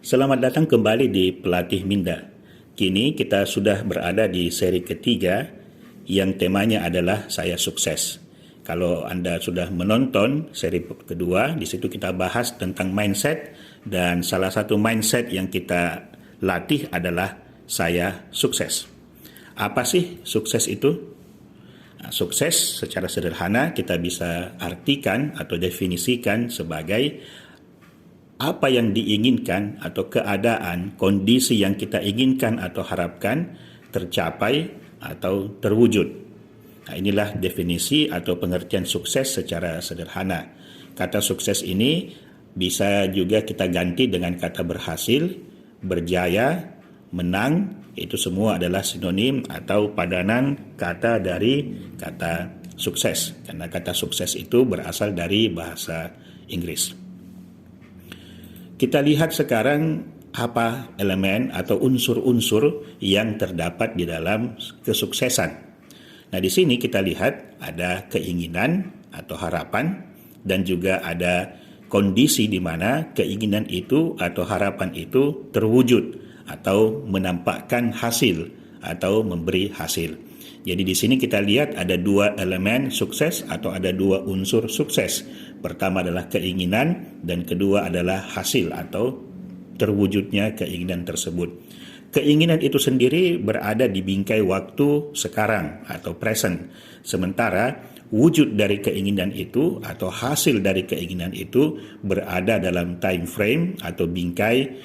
Selamat datang kembali di Pelatih Minda. Kini kita sudah berada di seri ketiga yang temanya adalah Saya Sukses. Kalau Anda sudah menonton seri kedua, di situ kita bahas tentang mindset dan salah satu mindset yang kita latih adalah Saya Sukses. Apa sih sukses itu? Sukses secara sederhana kita bisa artikan atau definisikan sebagai apa yang diinginkan atau keadaan, kondisi yang kita inginkan atau harapkan tercapai atau terwujud. Nah, inilah definisi atau pengertian sukses secara sederhana. Kata sukses ini bisa juga kita ganti dengan kata berhasil, berjaya, menang. Itu semua adalah sinonim atau padanan kata dari kata sukses. Karena kata sukses itu berasal dari bahasa Inggris. Kita lihat sekarang apa elemen atau unsur-unsur yang terdapat di dalam kesuksesan. Nah, di sini kita lihat ada keinginan atau harapan dan juga ada kondisi di mana keinginan itu atau harapan itu terwujud atau menampakkan hasil atau memberi hasil. Jadi di sini kita lihat ada dua elemen sukses atau ada dua unsur sukses. Pertama adalah keinginan dan kedua adalah hasil atau terwujudnya keinginan tersebut. Keinginan itu sendiri berada di bingkai waktu sekarang atau present. Sementara wujud dari keinginan itu atau hasil dari keinginan itu berada dalam time frame atau bingkai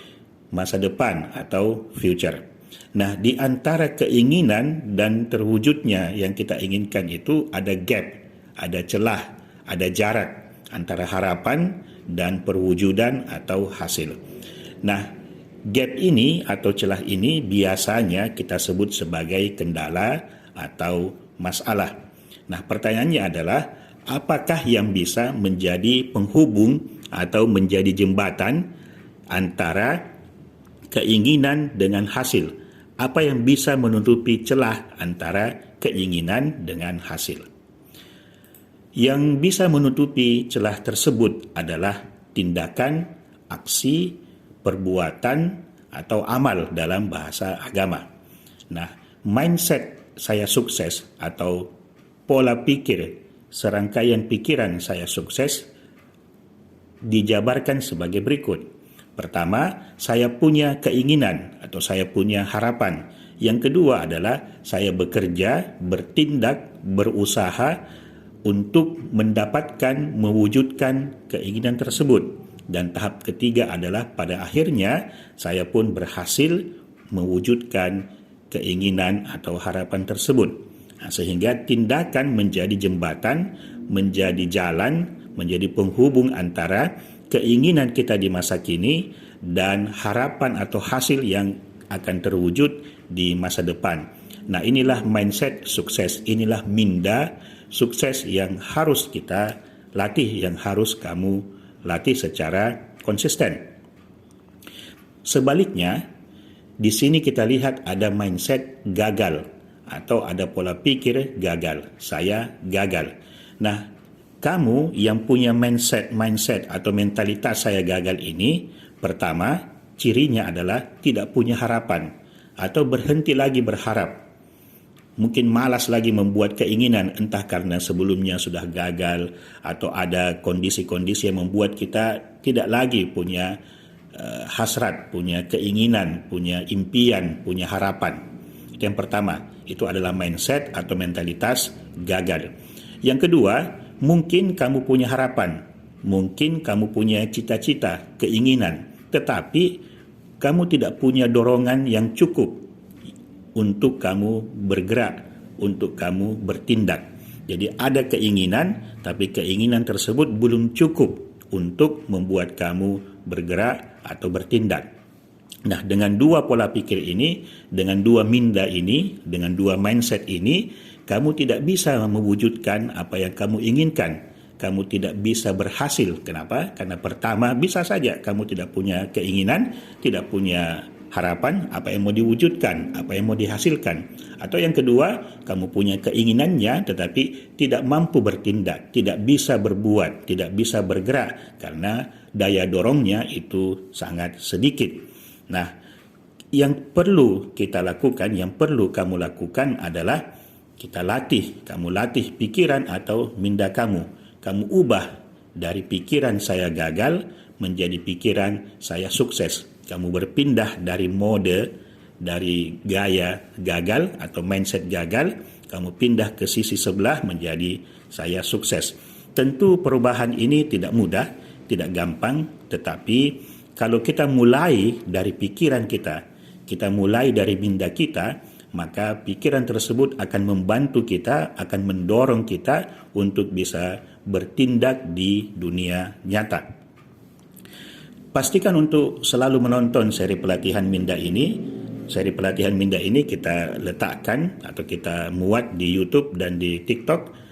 masa depan atau future. Nah, di antara keinginan dan terwujudnya yang kita inginkan itu ada gap, ada celah, ada jarak antara harapan dan perwujudan atau hasil. Nah, gap ini atau celah ini biasanya kita sebut sebagai kendala atau masalah. Nah, pertanyaannya adalah apakah yang bisa menjadi penghubung atau menjadi jembatan antara keinginan dengan hasil? Apa yang bisa menutupi celah antara keinginan dengan hasil? Yang bisa menutupi celah tersebut adalah tindakan, aksi, perbuatan, atau amal dalam bahasa agama. Nah, mindset saya sukses atau pola pikir, serangkaian pikiran saya sukses dijabarkan sebagai berikut. Pertama, saya punya keinginan atau saya punya harapan. Yang kedua adalah saya bekerja, bertindak, berusaha untuk mendapatkan, mewujudkan keinginan tersebut. Dan tahap ketiga adalah pada akhirnya saya pun berhasil mewujudkan keinginan atau harapan tersebut. Nah, sehingga tindakan menjadi jembatan, menjadi jalan, menjadi penghubung antara keinginan kita di masa kini dan harapan atau hasil yang akan terwujud di masa depan. Nah, inilah mindset sukses, inilah minda sukses yang harus kita latih, yang harus kamu latih secara konsisten. Sebaliknya, di sini kita lihat ada mindset gagal atau ada pola pikir gagal. Saya gagal. Nah, kamu yang punya mindset atau mentalitas saya gagal ini, pertama, cirinya adalah tidak punya harapan atau berhenti lagi berharap. Mungkin malas lagi membuat keinginan, entah karena sebelumnya sudah gagal atau ada kondisi-kondisi yang membuat kita tidak lagi punya hasrat, punya keinginan, punya impian, punya harapan. Itu yang pertama, itu adalah mindset atau mentalitas gagal. Yang kedua, mungkin kamu punya harapan, mungkin kamu punya cita-cita, keinginan, tetapi kamu tidak punya dorongan yang cukup untuk kamu bergerak, untuk kamu bertindak. Jadi ada keinginan, tapi keinginan tersebut belum cukup untuk membuat kamu bergerak atau bertindak. Nah, dengan dua pola pikir ini, dengan dua minda ini, dengan dua mindset ini, kamu tidak bisa mewujudkan apa yang kamu inginkan. Kamu tidak bisa berhasil. Kenapa? Karena pertama, bisa saja kamu tidak punya keinginan, tidak punya harapan, apa yang mau diwujudkan, apa yang mau dihasilkan. Atau yang kedua, kamu punya keinginannya tetapi tidak mampu bertindak, tidak bisa berbuat, tidak bisa bergerak karena daya dorongnya itu sangat sedikit. Nah, yang perlu kita lakukan, yang perlu kamu lakukan adalah kamu latih pikiran atau minda kamu. Kamu ubah dari pikiran saya gagal menjadi pikiran saya sukses. Kamu berpindah dari mode, dari gaya gagal atau mindset gagal, kamu pindah ke sisi sebelah menjadi saya sukses. Tentu perubahan ini tidak mudah, tidak gampang, tetapi kalau kita mulai dari pikiran kita mulai dari minda kita, maka pikiran tersebut akan membantu kita, akan mendorong kita untuk bisa bertindak di dunia nyata. Pastikan untuk selalu menonton seri pelatihan minda ini. Seri pelatihan minda ini kita letakkan atau kita muat di YouTube dan di TikTok.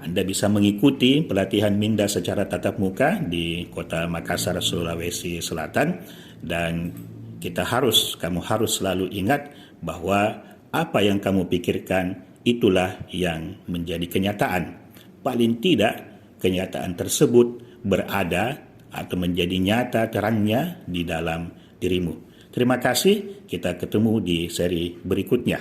Anda bisa mengikuti pelatihan minda secara tatap muka di Kota Makassar, Sulawesi Selatan, dan kamu harus selalu ingat bahwa apa yang kamu pikirkan itulah yang menjadi kenyataan. Paling tidak kenyataan tersebut berada atau menjadi nyata terangnya di dalam dirimu. Terima kasih, kita ketemu di seri berikutnya.